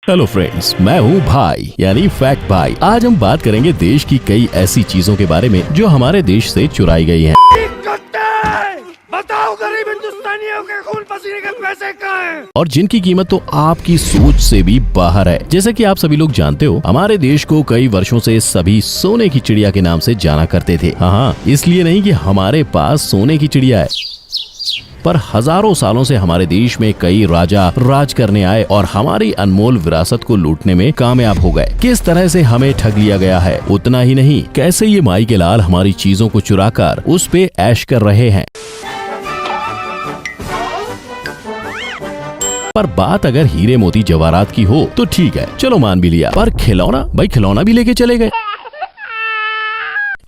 Hello friends, मैं हूँ भाई यानी फैक्ट भाई। आज हम बात करेंगे देश की कई ऐसी चीजों के बारे में जो हमारे देश से चुराई गई हैं। बताओ गरीब हिंदुस्तानियों के खून पसीने के पैसे कहाँ हैं? और जिनकी कीमत तो आपकी सोच से भी बाहर है। जैसे कि आप सभी लोग जानते हो, हमारे देश को कई वर्षों से सभी सोने की चिड़िया के नाम से जाना करते थे। हाँ, इसलिए नहीं कि हमारे पास सोने की चिड़िया है, पर हजारों सालों से हमारे देश में कई राजा राज करने आए और हमारी अनमोल विरासत को लूटने में कामयाब हो गए। किस तरह से हमें ठग लिया गया है, उतना ही नहीं कैसे ये माई के लाल हमारी चीजों को चुराकर उस पे ऐश कर रहे हैं। पर बात अगर हीरे मोती जवाहरात की हो तो ठीक है, चलो मान भी लिया, पर खिलौना, भाई खिलौना भी लेके चले गए।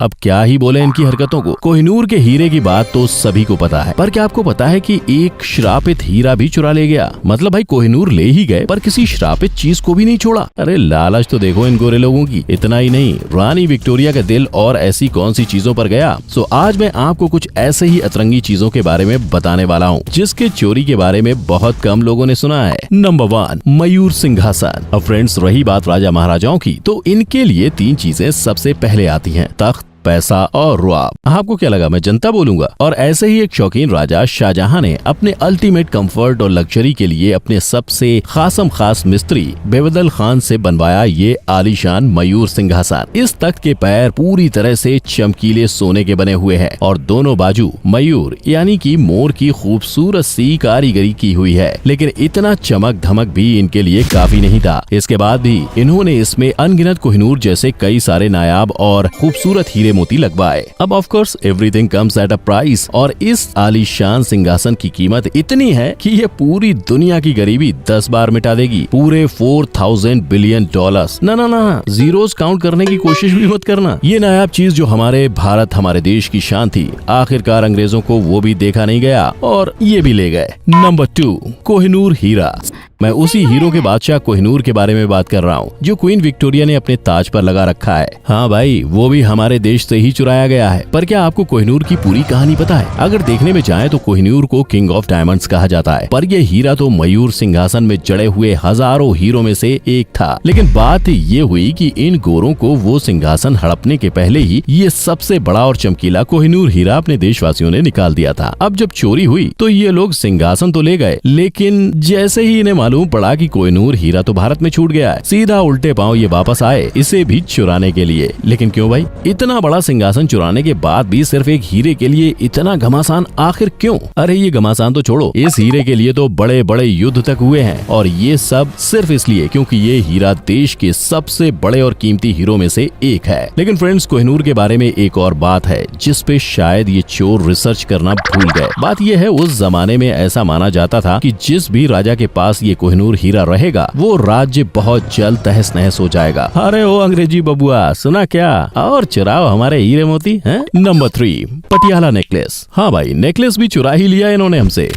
अब क्या ही बोले इनकी हरकतों को। कोहिनूर के हीरे की बात तो सभी को पता है, पर क्या आपको पता है कि एक श्रापित हीरा भी चुरा ले गया। मतलब भाई कोहिनूर ले ही गए पर किसी श्रापित चीज को भी नहीं छोड़ा। अरे लालच तो देखो इन गोरे लोगों की। इतना ही नहीं, रानी विक्टोरिया का दिल और ऐसी कौन सी चीजों पर गया। सो आज मैं आपको कुछ ऐसे ही अतरंगी चीजों के बारे में बताने वाला हूँ जिसके चोरी के बारे में बहुत कम लोगों ने सुना है। नंबर 1, मयूर सिंहासन। अब फ्रेंड्स, रही बात राजा महाराजाओं की, तो इनके लिए 3 चीजें सबसे पहले आती हैं: तख्त, पैसा और रुआब। आपको क्या लगा मैं जनता बोलूंगा? और ऐसे ही एक शौकीन राजा शाहजहां ने अपने अल्टीमेट कंफर्ट और लग्जरी के लिए अपने सबसे खासम खास मिस्त्री बेबदल खान से बनवाया ये आलीशान मयूर सिंहासन। इस तख्त के पैर पूरी तरह से चमकीले सोने के बने हुए हैं और दोनों बाजू मयूर यानी कि मोर की खूबसूरत सी कारीगरी की हुई है। लेकिन इतना चमक धमक भी इनके लिए काफी नहीं था। इसके बाद भी इन्होंने इसमें अनगिनत कोहिनूर जैसे कई सारे नायाब और खूबसूरत हीरे मोती लगवाए। अब of course everything comes at a price, और इस आलीशान सिंहासन की कीमत इतनी है कि ये पूरी दुनिया की गरीबी 10 बार मिटा देगी। पूरे 4000 बिलियन डॉलर्स। ना, जीरोस काउंट करने की कोशिश भी मत करना। ये नायाब चीज जो हमारे भारत, हमारे देश की शान थी, आखिरकार अंग्रेजों को वो भी देखा नहीं गया और ये भी ले गए। नंबर 2, कोहिनूर हीरा। मैं उसी हीरो के बादशाह कोहिनूर के बारे में बात कर रहा हूँ जो क्वीन विक्टोरिया ने अपने ताज पर लगा रखा है। हाँ भाई, वो भी हमारे देश से ही चुराया गया है। पर क्या आपको कोहिनूर की पूरी कहानी पता है? अगर देखने में जाए तो कोहिनूर को किंग ऑफ डायमंड्स कहा जाता है, पर यह हीरा तो मयूर सिंहासन में जड़े हुए हजारों हीरो में से एक था। लेकिन बात ये हुई कि इन गोरों को वो सिंहासन हड़पने के पहले ही ये सबसे बड़ा और चमकीला कोहिनूर हीरा अपने देशवासियों ने निकाल दिया था। अब जब चोरी हुई तो ये लोग सिंहासन तो ले गए, लेकिन जैसे ही इन्हें मालूम पड़ा कि कोहिनूर हीरा तो भारत में छूट गया है, सीधा उल्टे पांव ये वापस आए इसे भी चुराने के लिए। लेकिन क्यों भाई? इतना बड़ा सिंहासन चुराने के बाद भी सिर्फ एक हीरे के लिए इतना घमासान आखिर क्यों? अरे ये घमासान तो छोड़ो, इस हीरे के लिए तो बड़े बड़े युद्ध तक हुए हैं, और ये सब सिर्फ इसलिए क्योंकि ये हीरा देश के सबसे बड़े और कीमती हीरो में से एक है। लेकिन फ्रेंड्स, कोहिनूर के बारे में एक और बात है जिस पे शायद ये चोर रिसर्च करना भूल गए। बात ये है, उस जमाने में ऐसा माना जाता था कि जिस भी राजा के पास ये कोहिनूर हीरा रहेगा वो राज्य बहुत जल्द तहस नहस हो जाएगा। अरे ओ अंग्रेजी बबुआ, सुना क्या? और चुराओ हमारे हीरे मोती हैं। Number 3, Patiala necklace. हाँ भाई, नेकलेस भी चुरा ही लिया इन्होंने हमसे।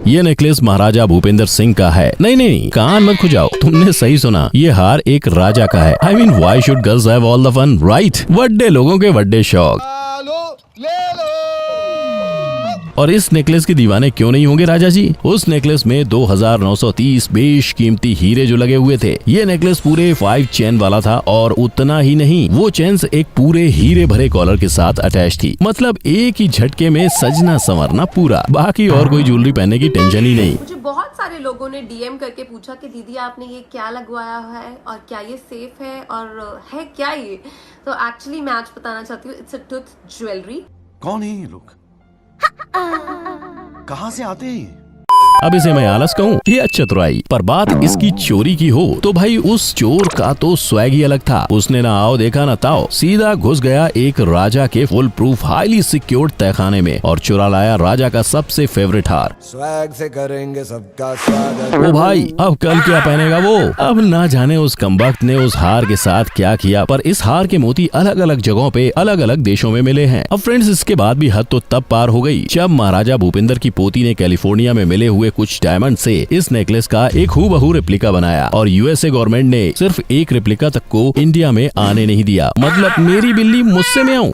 ये नेकलेस महाराजा भूपेंद्र सिंह का है। नहीं, कान मत खुजाओ, तुमने सही सुना, ये हार एक राजा का है। I mean, why should girls have all the fun, right? वड्डे लोगों के वड्डे शौक। और इस नेकलेस के दीवाने क्यों नहीं होंगे राजा जी? उस नेकलेस में 2930 बेशकीमती हीरे जो लगे हुए थे। ये नेकलेस पूरे 5 चेन वाला था, और उतना ही नहीं, वो चेन्स एक पूरे हीरे भरे कॉलर के साथ अटैच थी। मतलब एक ही झटके में सजना संवरना पूरा, बाकी और कोई ज्वेलरी पहनने की टेंशन ही नहीं। मुझे बहुत सारे लोगों ने डीएम करके पूछा कि दीदी आपने ये क्या लगवाया है और क्या ये सेफ है और है क्या ये। तो एक्चुअली मैं आज बताना चाहती हूँ, इट्स अ टूथ ज्वेलरी। कौन है ये लोग? कहाँ से आते हैं ये? अब इसे मैं आलस कहूँ या चतुराई, पर बात इसकी चोरी की हो तो भाई उस चोर का तो स्वैग ही अलग था। उसने ना आओ देखा ना ताओ, सीधा घुस गया एक राजा के फुल प्रूफ हाईली सिक्योर्ड तहखाने में और चुरा लाया राजा का सबसे फेवरेट हार। स्वैग से करेंगे सबका स्वागत। ओ भाई, अब कल क्या पहनेगा वो? अब ना जाने उस कमबख्त ने उस हार के साथ क्या किया, पर इस हार के मोती अलग अलग जगहों पे अलग अलग देशों में मिले हैं। अब फ्रेंड्स, इसके बाद भी हद तो तब पार हो गई जब महाराजा भूपेंद्र की पोती ने कैलिफोर्निया में मिले हुए कुछ डायमंड से इस नेकलेस का एक हूबहू रेप्लिका बनाया, और यूएसए गवर्नमेंट ने सिर्फ एक रेप्लिका तक को इंडिया में आने नहीं दिया। मतलब मेरी बिल्ली मुझसे मैं आऊं।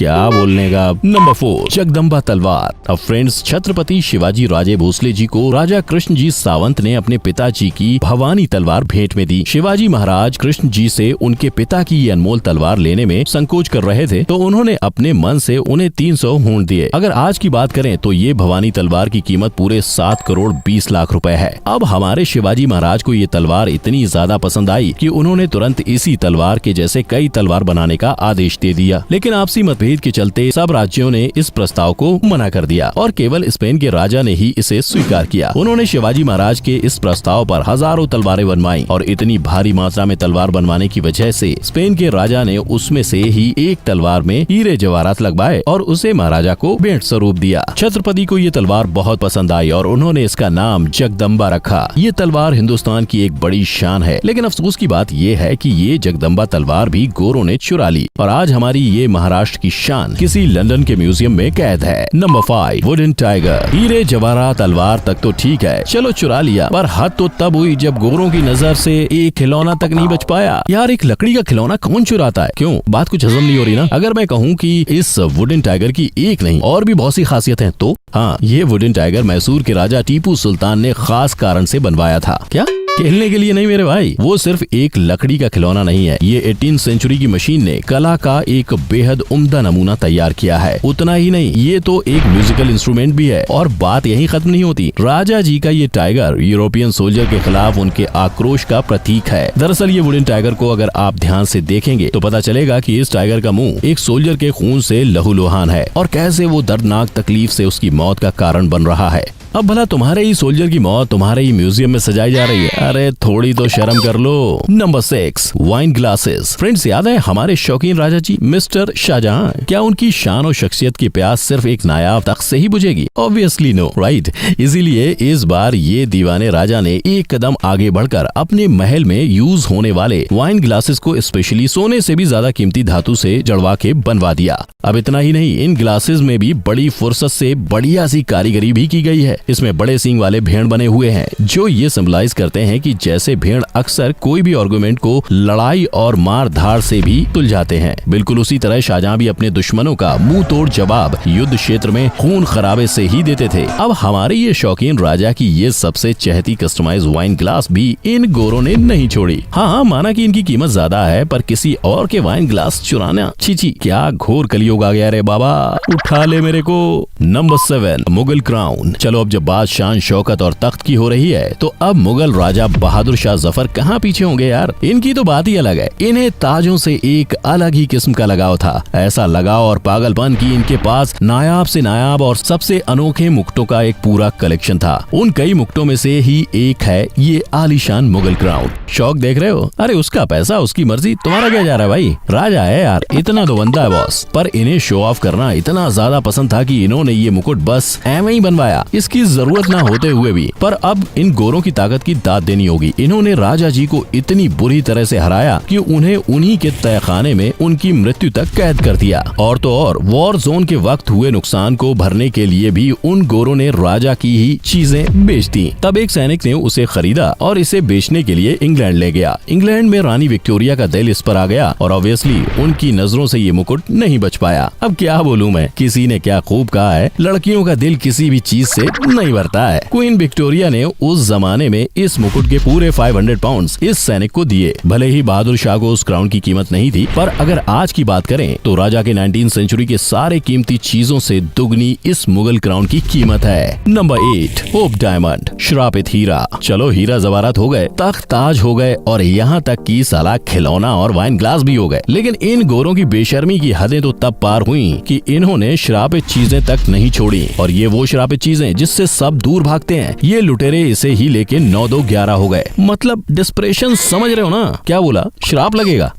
क्या बोलने का। नंबर 4, जगदम्बा तलवार। अब फ्रेंड्स, छत्रपति शिवाजी राजे भोसले जी को राजा कृष्ण जी सावंत ने अपने पिताजी की भवानी तलवार भेंट में दी। शिवाजी महाराज कृष्ण जी से उनके पिता की ये अनमोल तलवार लेने में संकोच कर रहे थे, तो उन्होंने अपने मन से उन्हें 300 हूंड दिए। अगर आज की बात करें तो ये भवानी तलवार की कीमत पूरे 7 करोड़ 20 लाख रुपए है। अब हमारे शिवाजी महाराज को ये तलवार इतनी ज्यादा पसंद आई कि उन्होंने तुरंत इसी तलवार के जैसे कई तलवार बनाने का आदेश दे दिया। लेकिन आपसी मतभेद के चलते सब राज्यों ने इस प्रस्ताव को मना कर दिया और केवल स्पेन के राजा ने ही इसे स्वीकार किया। उन्होंने शिवाजी महाराज के इस प्रस्ताव पर हजारों तलवारें बनवाई और इतनी भारी मात्रा में तलवार बनवाने की वजह से स्पेन के राजा ने उसमें से ही एक तलवार में हीरे जवाहरात लगवाए और उसे महाराजा को भेंट स्वरूप दिया। छत्रपति को ये तलवार बहुत पसंद आई और उन्होंने इसका नाम जगदम्बा रखा। ये तलवार हिंदुस्तान की एक बड़ी शान है, लेकिन अफसोस की बात ये है कि ये जगदम्बा तलवार भी गोरों ने चुरा ली और आज हमारी ये महाराष्ट्र की शान किसी लंदन के म्यूजियम में कैद है। Number 5, wooden tiger. हीरे जवाहरात तलवार तक तो ठीक है, चलो चुरा लिया, पर हद तो तब हुई जब गोरों की नजर से एक खिलौना तक नहीं बच पाया। यार, एक लकड़ी का खिलौना कौन चुराता है? क्यों, बात कुछ हजम नहीं हो रही ना? अगर मैं कहूँ कि इस वुडन टाइगर की एक नहीं और भी बहुत सी खासियत है तो हाँ, ये वुडन टाइगर मैसूर के राजा टीपू सुल्तान ने खास कारण से बनवाया था। क्या? खेलने के लिए नहीं मेरे भाई, वो सिर्फ एक लकड़ी का खिलौना नहीं है, ये 18वीं सेंचुरी की मशीन ने कला का एक बेहद उम्दा नमूना तैयार किया है। उतना ही नहीं, ये तो एक म्यूजिकल इंस्ट्रूमेंट भी है। और बात यही खत्म नहीं होती, राजा जी का ये टाइगर यूरोपियन सोल्जर के खिलाफ उनके आक्रोश का प्रतीक है। दरअसल ये वुडन टाइगर को अगर आप ध्यान से देखेंगे तो पता चलेगा कि इस टाइगर का मुंह एक सोल्जर के खून से लहूलुहान है और कैसे वो दर्दनाक तकलीफ से उसकी मौत का कारण बन रहा है। अब भला तुम्हारे ही सोल्जर की मौत तुम्हारे ही म्यूजियम में सजाई जा रही है? अरे थोड़ी तो शर्म कर लो। Number 6, wine glasses. फ्रेंड्स, याद है हमारे शौकीन राजा जी मिस्टर शाहजहां? क्या उनकी शान और शख्सियत की प्यास सिर्फ एक नायाब तख्त से ही बुझेगी? Obviously no, right. इसीलिए इस बार ये दीवाने राजा ने एक कदम आगे बढ़कर अपने महल में यूज होने वाले वाइन ग्लासेस को स्पेशली सोने से भी ज्यादा कीमती धातु से जड़वा के बनवा दिया। अब इतना ही नहीं, इन ग्लासेस में भी बड़ी फुर्सत से बढ़िया सी कारीगरी भी की गई है। इसमें बड़े सींग वाले भेड़ बने हुए हैं जो ये सिंबलाइज करते हैं कि जैसे भेड़ अक्सर कोई भी आर्गुमेंट को लड़ाई और मार धाड़ से भी सुलझाते हैं, बिल्कुल उसी तरह शाहजहां भी अपने दुश्मनों का मुंह तोड़ जवाब युद्ध क्षेत्र में खून खराबे से ही देते थे। अब हमारे ये शौकीन राजा की ये सबसे चहती कस्टमाइज वाइन ग्लास भी इन गोरों ने नहीं छोड़ी। हाँ, माना कि इनकी कीमत ज्यादा है, पर किसी और के वाइन ग्लास चुराना, छी, क्या घोर कलयुग आ गया रे बाबा, उठा ले मेरे को। Number 7, Mughal crown. चलो, अब जब बात शान शौकत और तख्त की हो रही है तो अब मुगल राजा बहादुर शाह जफर कहाँ पीछे होंगे यार। इनकी तो बात ही अलग है, इन्हें ताजों से एक अलग ही किस्म का लगाव था। ऐसा लगाव और पागलपन की इनके पास नायाब से नायाब और सबसे अनोखे मुकुटों का एक पूरा कलेक्शन था। उन कई मुकुटों में से ही एक है ये आलीशान मुगल क्राउन। शौक देख रहे हो? अरे उसका पैसा उसकी मर्जी, तुम्हारा क्या जा रहा है भाई? राजा है यार, इतना तो बनता है बॉस। पर इन्हें शो ऑफ करना इतना ज्यादा पसंद था कि इन्होंने ये मुकुट बस एवं ही बनवाया, इसकी जरूरत ना होते हुए भी। पर अब इन गोरों की ताकत की दाद देनी होगी। इन्होंने राजा जी को इतनी बुरी तरह से हराया कि उन्हें उन्हीं के तहखाने में उनकी मृत्यु तक कैद कर दिया। और तो और वॉर जोन के वक्त हुए नुकसान को भरने के लिए भी उन गोरों ने राजा की ही चीजें बेच दी। तब एक सैनिक ने उसे खरीदा और इसे बेचने के लिए इंग्लैंड ले गया। इंग्लैंड में रानी विक्टोरिया का दिल इस पर आ गया और ऑब्वियसली उनकी नजरों से ये मुकुट नहीं बच पाया। अब क्या बोलूं मैं, किसी ने क्या खूब कहा है, लड़कियों का दिल किसी भी चीज से नहीं भरता है। क्वीन विक्टोरिया ने उस जमाने में इस मुकुट के पूरे 500 पाउंड्स इस सैनिक को दिए। भले ही बहादुर शाह को उस क्राउन की कीमत नहीं थी, पर अगर आज की बात करें तो राजा के 19वीं सेंचुरी के सारे कीमती चीजों से दुगनी इस मुगल क्राउन की कीमत है। नंबर 8, होप डायमंड, श्रापित हीरा। चलो हीरा जवाहरात हो गए, तख्त ताज हो गए और यहाँ तक की साला खिलौना और वाइन ग्लास भी हो गए, लेकिन इन गोरों की बेशर्मी की हदें तो तब पार हुई कि इन्होंने श्रापित चीजें तक नहीं छोड़ी। और ये वो श्रापित चीजें जिससे सब दूर भागते हैं, ये लुटेरे इसे ही लेके 9-2-11 हो गए। मतलब डिस्प्रेशन समझ रहे हो ना? क्या बोला, श्राप लगेगा?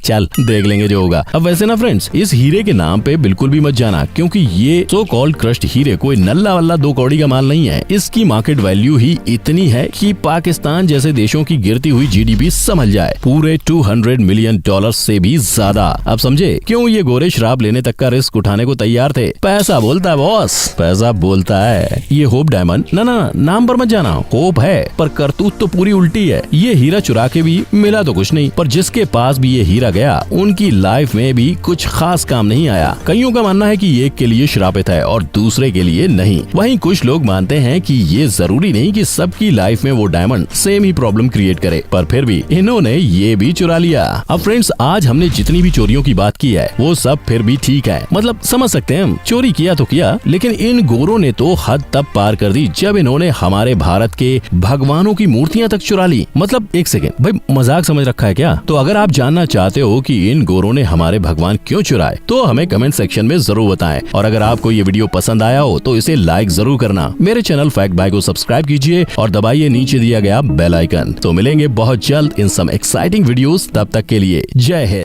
चल देख लेंगे जो होगा। अब वैसे ना फ्रेंड्स, इस हीरे के नाम पे बिल्कुल भी मत जाना, क्योंकि ये सो कॉल्ड क्रश्ड हीरे कोई नल्ला वल्ला 2 कौड़ी का माल नहीं है। इसकी मार्केट वैल्यू ही इतनी है कि पाकिस्तान जैसे देशों की गिरती हुई जीडीपी समझ जाए, पूरे $200 मिलियन से भी ज्यादा। अब समझे क्यों ये गोरे श्राप लेने तक का रिस्क उठाने को तैयार थे? पैसा बोलता है बॉस, पैसा बोलता है। है ये होप डायमंड? ना ना, नाम पर मत जाना, होप है पर करतूत तो पूरी उल्टी है। ये हीरा चुरा के भी मिला तो कुछ नहीं, पर जिसके पास भी ये हीरा गया उनकी लाइफ में भी कुछ खास काम नहीं आया। कईयों का मानना है कि एक के लिए श्रापित है और दूसरे के लिए नहीं। वहीं कुछ लोग मानते हैं कि ये जरूरी नहीं कि सबकी लाइफ में वो डायमंड सेम ही प्रॉब्लम क्रिएट करे, पर फिर भी इन्होंने ये भी चुरा लिया। अब फ्रेंड्स, आज हमने जितनी भी चोरियों की बात की है वो सब फिर भी ठीक है, मतलब समझ सकते हैं हम, चोरी किया तो किया, लेकिन इन गोरों ने तो हद तब पार कर दी जब इन्होंने हमारे भारत के भगवानों की मूर्तियां तक चुरा ली। मतलब एक सेकेंड भाई, मजाक समझ रखा है क्या? तो अगर आप जानना चाहते हो कि इन गोरों ने हमारे भगवान क्यों चुराए तो हमें कमेंट सेक्शन में जरूर बताएं। और अगर आपको ये वीडियो पसंद आया हो तो इसे लाइक जरूर करना। मेरे चैनल फैक्ट बाय को सब्सक्राइब कीजिए और दबाइए नीचे दिया गया बेल आइकन। तो मिलेंगे बहुत जल्द इन सम एक्साइटिंग वीडियोस, तब तक के लिए जय हिंद।